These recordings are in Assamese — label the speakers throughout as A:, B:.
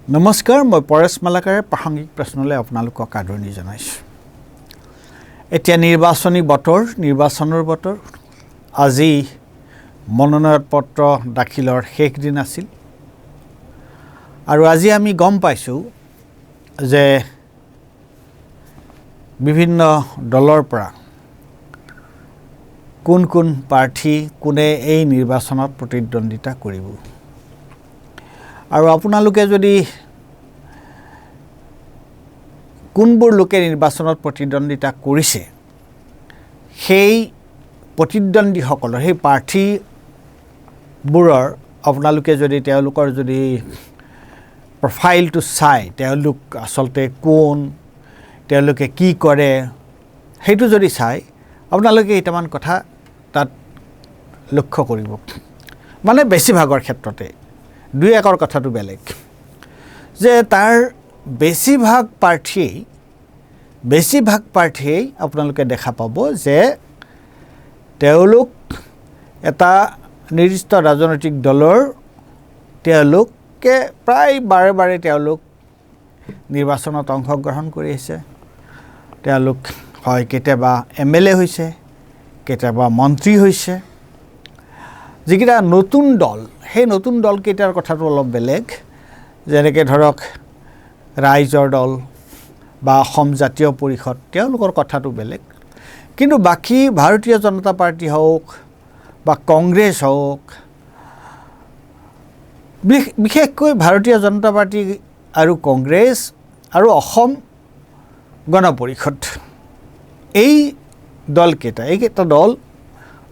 A: নমস্কাৰ, মই পৰেশ মালাকাৰে প্ৰাসংগিক প্ৰশ্নলৈ আপোনালোকক আদৰণি জনাইছোঁ। এতিয়া নিৰ্বাচনৰ বতৰ। আজি মনোনয়ন পত্ৰ দাখিলৰ শেষ দিন আছিল আৰু আজি আমি গম পাইছোঁ যে বিভিন্ন দলৰ পৰা কোন প্ৰাৰ্থী কোনে এই নিৰ্বাচনত প্ৰতিদ্বন্দ্বিতা কৰিব। আৰু আপোনালোকে যদি কোনবোৰ লোকে নিৰ্বাচনত প্ৰতিদ্বন্দ্বিতা কৰিছে সেই প্ৰতিদ্বন্দ্বীসকলৰ সেই প্ৰাৰ্থীবোৰৰ আপোনালোকে যদি তেওঁলোকৰ যদি প্ৰফাইলটো চাই, তেওঁলোক আচলতে কোন, তেওঁলোকে কি কৰে সেইটো যদি চাই, আপোনালোকে কেইটামান কথা তাত লক্ষ্য কৰিব। মানে বেছিভাগৰ ক্ষেত্ৰতে, দুই একৰ কথাটো বেলেগ, যে তাৰ বেছিভাগ প্ৰাৰ্থীয়েই আপোনালোকে দেখা পাব যে তেওঁলোক এটা নিৰ্দিষ্ট ৰাজনৈতিক দলৰ, তেওঁলোকে প্ৰায় বাৰে তেওঁলোক নিৰ্বাচনত অংশগ্ৰহণ কৰি আহিছে। তেওঁলোক হয় কেতিয়াবা MLA হৈছে, কেতিয়াবা মন্ত্ৰী হৈছে। যিকেইটা নতুন দল, সেই নতুন দলকেইটাৰ কথাটো অলপ বেলেগ, যেনেকৈ ধৰক ৰাইজৰ দল বা অসম জাতীয় পৰিষদ, তেওঁলোকৰ কথাটো বেলেগ। কিন্তু বাকী ভাৰতীয় জনতা পাৰ্টি হওক বা কংগ্ৰেছ হওক, বিশেষকৈ ভাৰতীয় জনতা পাৰ্টি আৰু কংগ্ৰেছ আৰু অসম গণ পৰিষদ, এই দলকেইটা, এইকেইটা দল,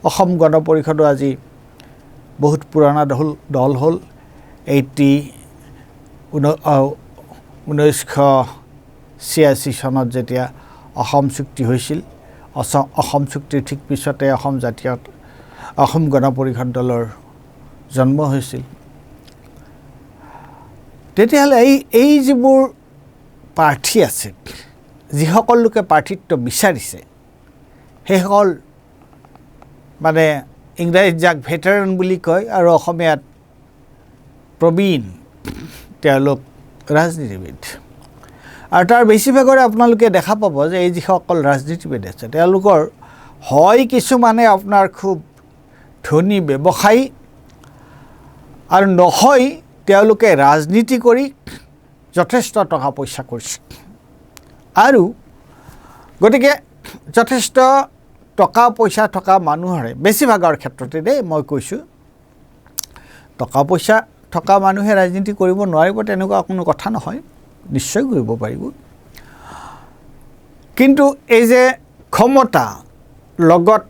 A: অসম গণ পৰিষদো আজি বহুত পুৰণা দল হ'ল। 1986 চনত যেতিয়া অসম চুক্তি হৈছিল, অসম চুক্তিৰ ঠিক পিছতে অসম গণ পৰিষদ দলৰ জন্ম হৈছিল। তেতিয়াহ'লে এই যিবোৰ প্ৰাৰ্থী আছে, যিসকল লোকে প্ৰাৰ্থিত্ব বিচাৰিছে, সেইসকল মানে ইংৰাজীত যাক ভেটাৰান বুলি কয় আৰু অসমীয়াত প্ৰবীণ, তেওঁলোক ৰাজনীতিবিদ। আৰু তাৰ বেছিভাগৰে আপোনালোকে দেখা পাব যে এই যিসকল ৰাজনীতিবিদ আছে, তেওঁলোকৰ হয় কিছুমানে আপোনাৰ খুব ধনী ব্যৱসায়ী, আৰু নহয় তেওঁলোকে ৰাজনীতি কৰি যথেষ্ট টকা পইচা কৰিছে। আৰু গতিকে যথেষ্ট টকা পইচা থকা মানুহৰে বেছিভাগৰ ক্ষেত্ৰতে দেই মই কৈছোঁ, টকা পইচা থকা মানুহে ৰাজনীতি কৰিব নোৱাৰিব তেনেকুৱা কোনো কথা নহয়, নিশ্চয় কৰিব পাৰিব। কিন্তু এই যে ক্ষমতা লগত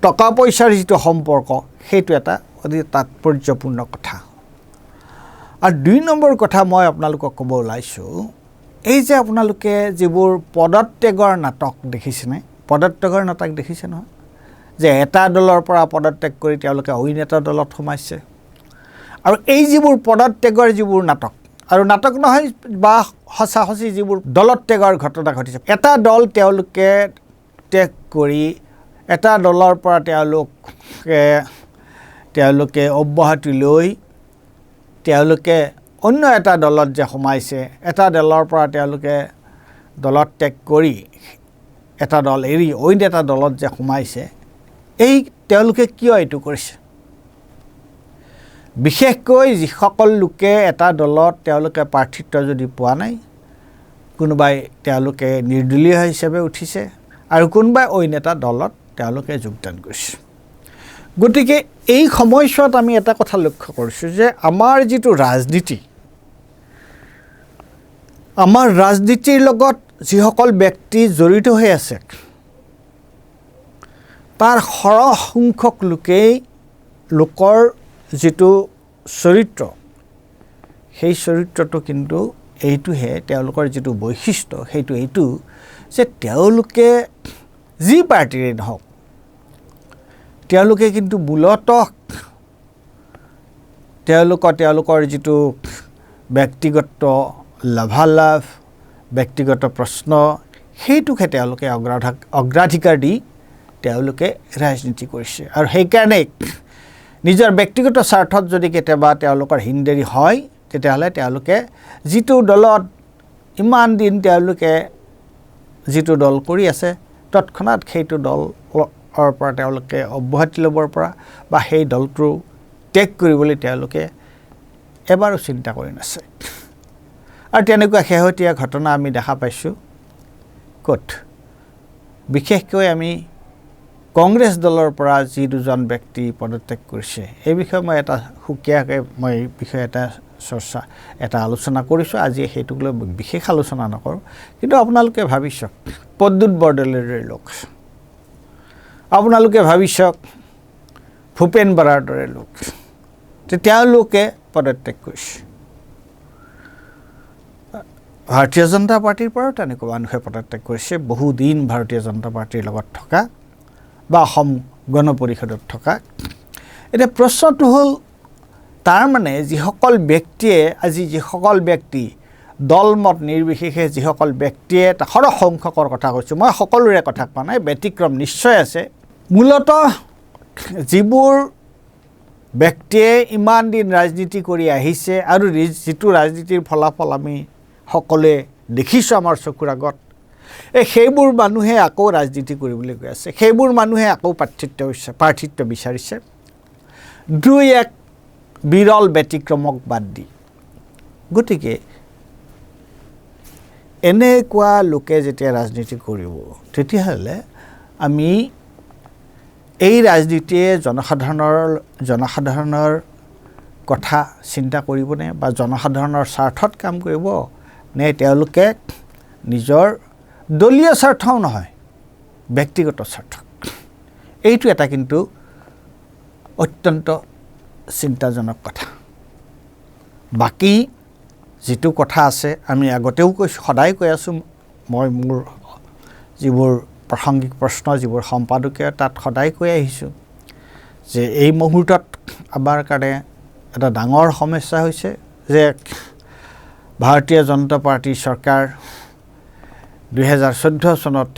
A: টকা পইচাৰ যিটো সম্পৰ্ক, সেইটো এটা অতি তাৎপৰ্যপূৰ্ণ কথা। আৰু 2 নম্বৰ কথা মই আপোনালোকক ক'ব ওলাইছোঁ, এই যে আপোনালোকে যিবোৰ পদত্যাগৰ নাটক দেখিছেনে, পদত্যাগৰ নাটক দেখিছে নহয়, যে এটা দলৰ পৰা পদত্যাগ কৰি তেওঁলোকে অইন এটা দলত সোমাইছে। আৰু এই যিবোৰ পদত্যাগৰ যিবোৰ নাটক, আৰু নাটক নহয় বা সঁচি যিবোৰ দলত ত্যাগৰ ঘটনা ঘটিছে, এটা দল তেওঁলোকে ত্যাগ কৰি এটা দলৰ পৰা তেওঁলোকে অব্যাহতি লৈ তেওঁলোকে অন্য এটা দলত যে সোমাইছে, এটা দলৰ পৰা তেওঁলোকে দলত ত্যাগ কৰি এটা দল এৰি অইন এটা দলত যে সোমাইছে, তেওঁলোকে কিয় এইটো কৰিছে? বিশেষকৈ যিসকল লোকে এটা দলত তেওঁলোকে প্ৰাৰ্থিত্ব যদি পোৱা নাই, কোনোবাই তেওঁলোকে নিৰ্দলীয় হিচাপে উঠিছে আৰু কোনোবাই অইন এটা দলত তেওঁলোকে যোগদান কৰিছে। গতিকে এই সময়ছোৱাত আমি এটা কথা লক্ষ্য কৰিছোঁ যে আমাৰ যিটো ৰাজনীতি, আমাৰ ৰাজনীতিৰ লগত যিসকল ব্যক্তি জড়িত হৈ আছে, তাৰ সৰহ সংখ্যক লোকৰ যিটো চৰিত্ৰ, সেই চৰিত্ৰটো কিন্তু এইটোহে, তেওঁলোকৰ যিটো বৈশিষ্ট্য সেইটো এইটো যে তেওঁলোকে যি পাৰ্টীৰে নহওক, তেওঁলোকে কিন্তু মূলতঃ তেওঁলোকৰ যিটো ব্যক্তিগত লাভালাভ, ব্যক্তিগত প্ৰশ্ন, সেইটোকে তেওঁলোকে অগ্ৰাধিকাৰ দি তেওঁলোকে ৰাজনীতি কৰিছে। আৰু সেইকাৰণে নিজৰ ব্যক্তিগত স্বাৰ্থত যদি কেতিয়াবা তেওঁলোকৰ হিনদেৰি হয়, তেতিয়াহ'লে তেওঁলোকে যিটো দলত ইমান দিন তেওঁলোকে যিটো দল কৰি আছে তৎক্ষণাৎ সেইটো দলৰ পৰা তেওঁলোকে অব্যাহতি ল'বৰ পৰা বা সেই দলটো ত্যাগ কৰিবলৈ তেওঁলোকে এবাৰো চিন্তা কৰি নাছে। আৰু তেনেকুৱা শেহতীয়া ঘটনা আমি দেখা পাইছোঁ ক'ত বিশেষকৈ আমি কংগ্ৰেছ দলৰ পৰা যি দুজন ব্যক্তি পদত্যাগ কৰিছে এই বিষয়ে মই এটা সুকীয়াকৈ মই এই বিষয়ে এটা আলোচনা কৰিছোঁ। আজি সেইটোক লৈ বিশেষ আলোচনা নকৰোঁ, কিন্তু আপোনালোকে ভাবি চাওক প্ৰদ্যুৎ বৰদলৈৰ লোক, আপোনালোকে ভাবি চাওক ভূপেন বৰাৰ দৰে লোক, তেওঁলোকে পদত্যাগ কৰিছে। ভাৰতীয় জনতা পাৰ্টিৰ পৰাও তেনেকুৱা মানুহে পদত্যাগ কৰিছে, বহুদিন ভাৰতীয় জনতা পাৰ্টিৰ লগত থকা বা অসম গণ পৰিষদত থকা। এতিয়া প্ৰশ্নটো হ'ল তাৰমানে যিসকল ব্যক্তি দলমত নিৰ্বিশেষে যিসকল ব্যক্তিয়ে সৰহ সংখ্যকৰ কথা কৈছোঁ, মই সকলোৰে কথা কোৱা নাই, ব্যতিক্ৰম নিশ্চয় আছে। মূলতঃ যিবোৰ ব্যক্তিয়ে ইমান দিন ৰাজনীতি কৰি আহিছে আৰু যিটো ৰাজনীতিৰ ফলাফল আমি সকলোৱে দেখিছোঁ আমাৰ চকুৰ আগত, সেইবোৰ মানুহে আকৌ ৰাজনীতি কৰিবলৈ গৈ আছে, সেইবোৰ মানুহে আকৌ প্ৰাৰ্থিত্ব বিচাৰিছে। দুই এক বিৰল ব্যতিক্ৰমক বাদ দি। গতিকে এনেকুৱা লোকে যেতিয়া ৰাজনীতি কৰিব তেতিয়াহ'লে আমি এই ৰাজনীতিয়ে জনসাধাৰণৰ কথা চিন্তা কৰিবনে বা জনসাধাৰণৰ স্বাৰ্থত কাম কৰিব নে তেওঁলোকে নিজৰ দলীয় স্বাৰ্থও নহয় ব্যক্তিগত স্বাৰ্থ? এইটো এটা কিন্তু অত্যন্ত চিন্তাজনক কথা। বাকী যিটো কথা আছে আমি আগতেও কৈছোঁ, সদায় কৈ আছোঁ, মই মোৰ যিবোৰ প্ৰাসংগিক প্ৰশ্ন যিবোৰ সম্পাদকীয় তাত সদায় কৈ আহিছোঁ যে এই মুহূৰ্তত আমাৰ কাৰণে এটা ডাঙৰ সমস্যা হৈছে যে ভাৰতীয় জনতা পাৰ্টীৰ চৰকাৰ 2014 চনত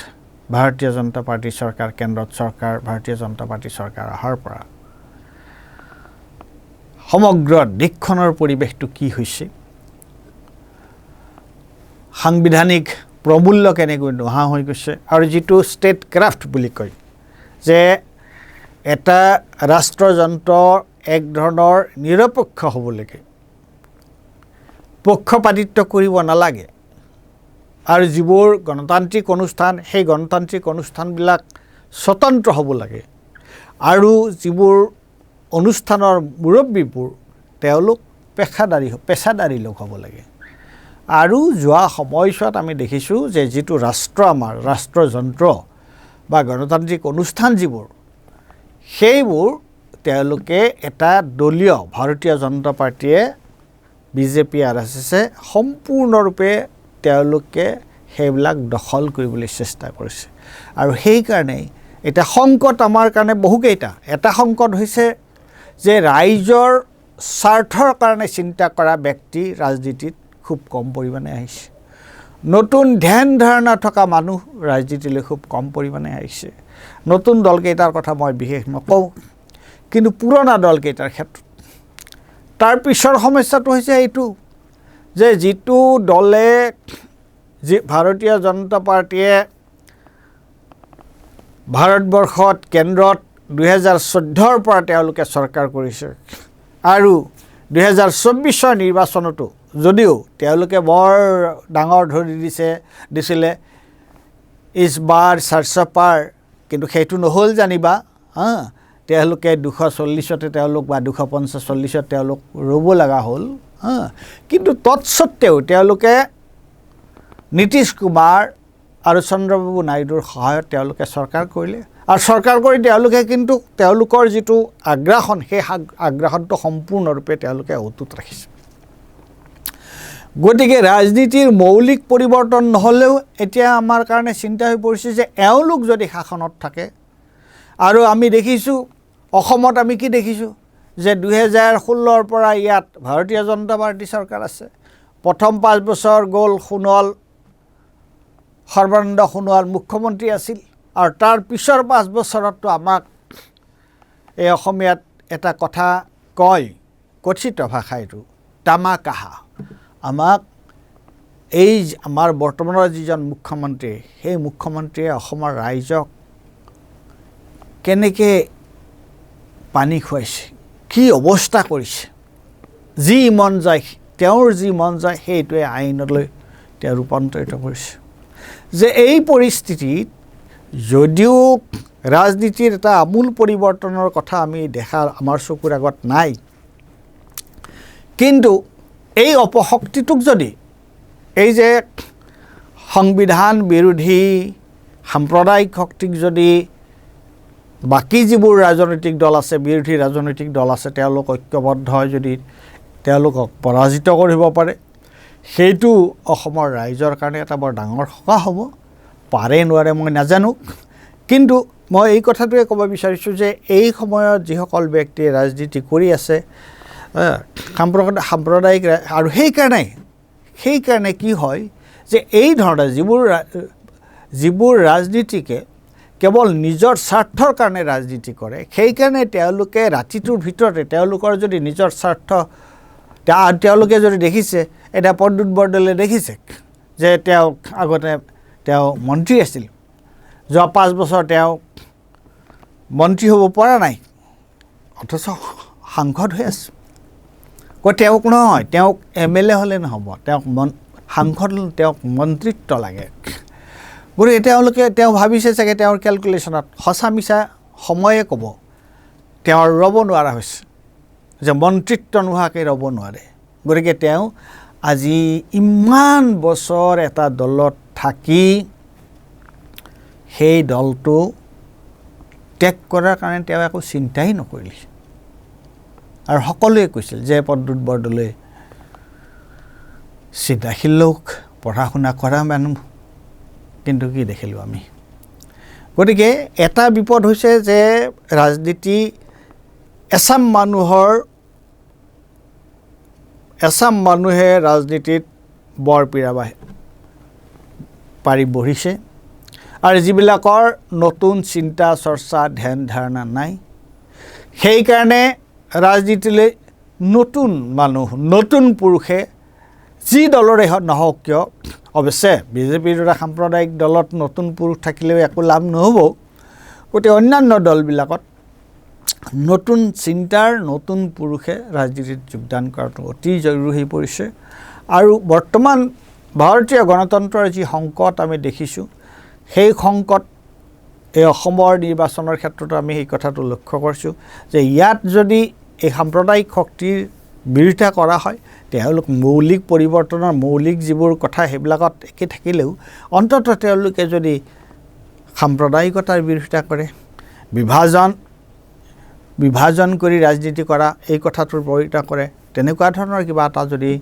A: ভাৰতীয় জনতা পাৰ্টীৰ চৰকাৰ, কেন্দ্ৰত চৰকাৰ ভাৰতীয় জনতা পাৰ্টীৰ চৰকাৰ অহাৰ পৰা সমগ্ৰ দেশখনৰ পৰিৱেশটো কি হৈছে, সাংবিধানিক প্ৰমূল্য কেনেকৈ নোহোৱা হৈ গৈছে, আৰু যিটো ষ্টেট ক্ৰাফ্ট বুলি কয় যে এটা ৰাষ্ট্ৰযন্ত্ৰ এক ধৰণৰ নিৰপেক্ষ হ'ব লাগে, পক্ষপাতিত্ব কৰিব নালাগে, আৰু যিবোৰ গণতান্ত্ৰিক অনুষ্ঠান সেই গণতান্ত্ৰিক অনুষ্ঠানবিলাক স্বতন্ত্ৰ হ'ব লাগে, আৰু যিবোৰ অনুষ্ঠানৰ মুৰব্বীবোৰ তেওঁলোক পেছাদাৰী লোক হ'ব লাগে। আৰু যোৱা সময়ছোৱাত আমি দেখিছোঁ যে যিটো আমাৰ ৰাষ্ট্ৰযন্ত্ৰ বা গণতান্ত্ৰিক অনুষ্ঠান যিবোৰ, সেইবোৰ তেওঁলোকে এটা দলীয় ভাৰতীয় জনতা পাৰ্টীয়ে বিজেপি RSSে সম্পূৰ্ণৰূপে তেওঁলোকে সেইবিলাক দখল কৰিবলৈ চেষ্টা কৰিছে। আৰু সেইকাৰণেই এতিয়া সংকট আমাৰ কাৰণে বহুকেইটা। এটা সংকট হৈছে যে ৰাইজৰ স্বাৰ্থৰ কাৰণে চিন্তা কৰা ব্যক্তি ৰাজনীতিত খুব কম পৰিমাণে আহিছে, নতুন ধ্যান ধাৰণা থকা মানুহ ৰাজনীতিলৈ খুব কম পৰিমাণে আহিছে। নতুন দলকেইটাৰ কথা মই বিশেষ নকওঁ, কিন্তু পুৰণা দলকেইটাৰ ক্ষেত্ৰত তাৰ পিছৰ সমস্যাটো হৈছে এইটো যে যিটো দলে ভাৰতীয় জনতা পাৰ্টীয়ে ভাৰতবৰ্ষত কেন্দ্ৰত 2014 পৰা তেওঁলোকে চৰকাৰ কৰিছে, আৰু 2024 নিৰ্বাচনতো যদিও তেওঁলোকে বৰ ডাঙৰ ধৰি দিছিলে ইছ বাৰ চৰ্চা পাৰ, কিন্তু সেইটো নহ'ল জানিবা। তেওঁলোকে 240তে তেওঁলোক বা 245 তেওঁলোক ৰ'ব লগা হ'ল। কিন্তু তৎসত্ত্বেও তেওঁলোকে নীতিশ কুমাৰ আৰু চন্দ্ৰবাবু নাইডুৰ সহায়ত তেওঁলোকে চৰকাৰ কৰিলে, আৰু চৰকাৰ কৰি তেওঁলোকে কিন্তু তেওঁলোকৰ যিটো আগ্ৰাসন সেই আগ্ৰাসনটো সম্পূৰ্ণৰূপে তেওঁলোকে অটুট ৰাখিছে। গতিকে ৰাজনীতিৰ মৌলিক পৰিৱৰ্তন নহ'লেও এতিয়া আমাৰ কাৰণে চিন্তা হৈ পৰিছে যে এওঁলোক যদি শাসনত থাকে, আৰু আমি দেখিছোঁ অসমত আমি কি দেখিছোঁ যে 2016ৰ পৰা ইয়াত ভাৰতীয় জনতা পাৰ্টি চৰকাৰ আছে। প্ৰথম 5 বছৰ গ'ল, সৰ্বানন্দ সোণোৱাল মুখ্যমন্ত্ৰী আছিল, আৰু তাৰ পিছৰ 5 বছৰততো আমাক এই অসমীয়াত এটা কথা কয়, কথিত ভাষা এইটো তামাকাহা আমাক এই আমাৰ বৰ্তমানৰ যিজন মুখ্যমন্ত্ৰী সেই মুখ্যমন্ত্ৰীয়ে অসমৰ ৰাইজক কেনেকৈ পানী খুৱাইছে কি অৱস্থা কৰিছে যি মন যায় তেওঁৰ যি মন যায় সেইটোৱে আইনলৈ তেওঁ ৰূপান্তৰিত কৰিছে যে এই পৰিস্থিতিত যদিও ৰাজনীতিৰ এটা আমূল পৰিৱৰ্তনৰ কথা আমি দেখা আমাৰ চকুৰ আগত নাই কিন্তু এই অপশক্তিটোক যদি এই যে সংবিধান বিৰোধী সাম্প্ৰদায়িক শক্তিক যদি বাকী যিবোৰ ৰাজনৈতিক দল আছে বিৰোধী ৰাজনৈতিক দল আছে তেওঁলোক ঐক্যবদ্ধ হয় যদি তেওঁলোকক পৰাজিত কৰিব পাৰে সেইটো অসমৰ ৰাইজৰ কাৰণে এটা বৰ ডাঙৰ সকাহ হ'ব পাৰে নোৱাৰে মই নাজানো কিন্তু মই এই কথাটোৱে ক'ব বিচাৰিছোঁ যে এই সময়ত যিসকল ব্যক্তিয়ে ৰাজনীতি কৰি আছে সাম্প্ৰদায়িক আৰু সেইকাৰণে কি হয় যে এই ধৰণে যিবোৰ ৰাজনীতিকে কেৱল নিজৰ স্বাৰ্থৰ কাৰণে ৰাজনীতি কৰে সেইকাৰণে তেওঁলোকে ৰাতিটোৰ ভিতৰতে তেওঁলোকৰ যদি নিজৰ স্বাৰ্থ তেওঁলোকে যদি দেখিছে এতিয়া প্ৰদ্যুৎ বৰদলৈ দেখিছে যে তেওঁ আগতে তেওঁ মন্ত্ৰী আছিল যোৱা 5 বছৰ তেওঁ মন্ত্ৰী হ'ব পৰা নাই অথচ সাংসদ হৈ আছে তেওঁক নহয় তেওঁক MLA হ'লে নহ'ব তেওঁক সাংসদ তেওঁক মন্ত্ৰিত্ব লাগে গতিকে তেওঁ ভাবিছে চাগে তেওঁৰ কেলকুলেশ্যনত সঁচা মিছা সময়ে ক'ব তেওঁৰ ৰ'ব নোৱাৰা হৈছে যে মন্ত্ৰিত্ব নোহোৱাকৈ ৰ'ব নোৱাৰে গতিকে তেওঁ আজি ইমান বছৰ এটা দলত থাকি সেই দলটো ত্যাগ কৰাৰ কাৰণে তেওঁ একো চিন্তাই নকৰিলে আৰু সকলোৱে কৈছিল যে প্ৰদ্যুৎ বৰদলৈ চিন্তাশীল লোক পঢ়া শুনা কৰা মানুহ কিন্তু কি দেখিলোঁ আমি গতিকে এটা বিপদ হৈছে যে ৰাজনীতি এচাম মানুহে ৰাজনীতিত বৰ পীৰা পাৰি বহিছে আৰু যিবিলাকৰ নতুন চিন্তা চৰ্চা ধ্যান ধাৰণা নাই সেইকাৰণে ৰাজনীতিলৈ নতুন মানুহ নতুন পুৰুষে যি দলৰে নহওক কিয় অৱশ্যে বিজেপিৰ দৰে সাম্প্ৰদায়িক দলত নতুন পুৰুষ থাকিলেও একো লাভ নহ'ব গতিকে অন্যান্য দলবিলাকত নতুন চিন্তাৰ নতুন পুৰুষে ৰাজনীতিত যোগদান কৰাটো অতি জৰুৰী হৈ পৰিছে আৰু বৰ্তমান ভাৰতীয় গণতন্ত্ৰৰ যি সংকট আমি দেখিছোঁ সেই সংকট এই অসমৰ নিৰ্বাচনৰ ক্ষেত্ৰতো আমি সেই কথাটো লক্ষ্য কৰিছোঁ যে ইয়াত যদি এই সাম্প্ৰদায়িক শক্তিৰ বিৰোধিতা কৰা হয় তেওঁলোক মৌলিক পৰিৱৰ্তনৰ মৌলিক যিবোৰ কথা সেইবিলাকত একে থাকিলেও অন্ততঃ তেওঁলোকে যদি সাম্প্ৰদায়িকতাৰ বিৰোধিতা কৰে বিভাজন কৰি ৰাজনীতি কৰা এই কথাটোৰ বিৰোধিতা কৰে তেনেকুৱা ধৰণৰ কিবা এটা যদি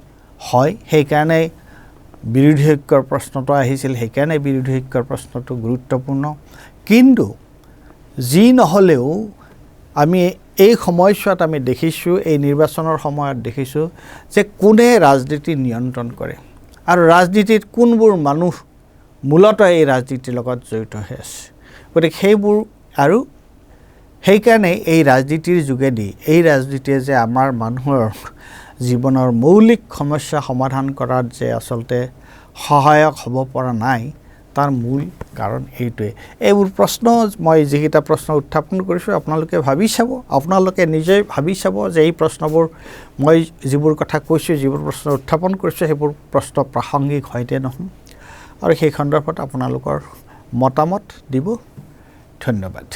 A: হয় সেইকাৰণে বিৰোধী ঐক্যৰ প্ৰশ্নটো আহিছিল সেইকাৰণে বিৰোধী ঐক্যৰ প্ৰশ্নটো গুৰুত্বপূৰ্ণ কিন্তু যি নহ'লেও আমি এই সময়ছোৱাত আমি দেখিছোঁ এই নিৰ্বাচনৰ সময়ত দেখিছোঁ যে কোনে ৰাজনীতি নিয়ন্ত্ৰণ কৰে আৰু ৰাজনীতিত কোনবোৰ মানুহ মূলতঃ এই ৰাজনীতিৰ লগত জড়িত হৈ আছে গতিকে সেইবোৰ আৰু সেইকাৰণে এই ৰাজনীতিৰ যোগেদি এই ৰাজনীতিয়ে যে আমাৰ মানুহৰ জীৱনৰ মৌলিক সমস্যা সমাধান কৰাত যে আচলতে সহায়ক হ'ব পৰা নাই তাৰ মূল কাৰণ এইটোৱে এইবোৰ প্ৰশ্ন মই যিকেইটা প্ৰশ্ন উত্থাপন কৰিছোঁ আপোনালোকে ভাবি চাব আপোনালোকে নিজে ভাবি চাব যে এই প্ৰশ্নবোৰ মই যিবোৰ কথা কৈছোঁ যিবোৰ প্ৰশ্ন উত্থাপন কৰিছোঁ সেইবোৰ প্ৰশ্ন প্ৰাসংগিক হয়নে নহয় আৰু সেই সন্দৰ্ভত আপোনালোকৰ মতামত দিব ধন্যবাদ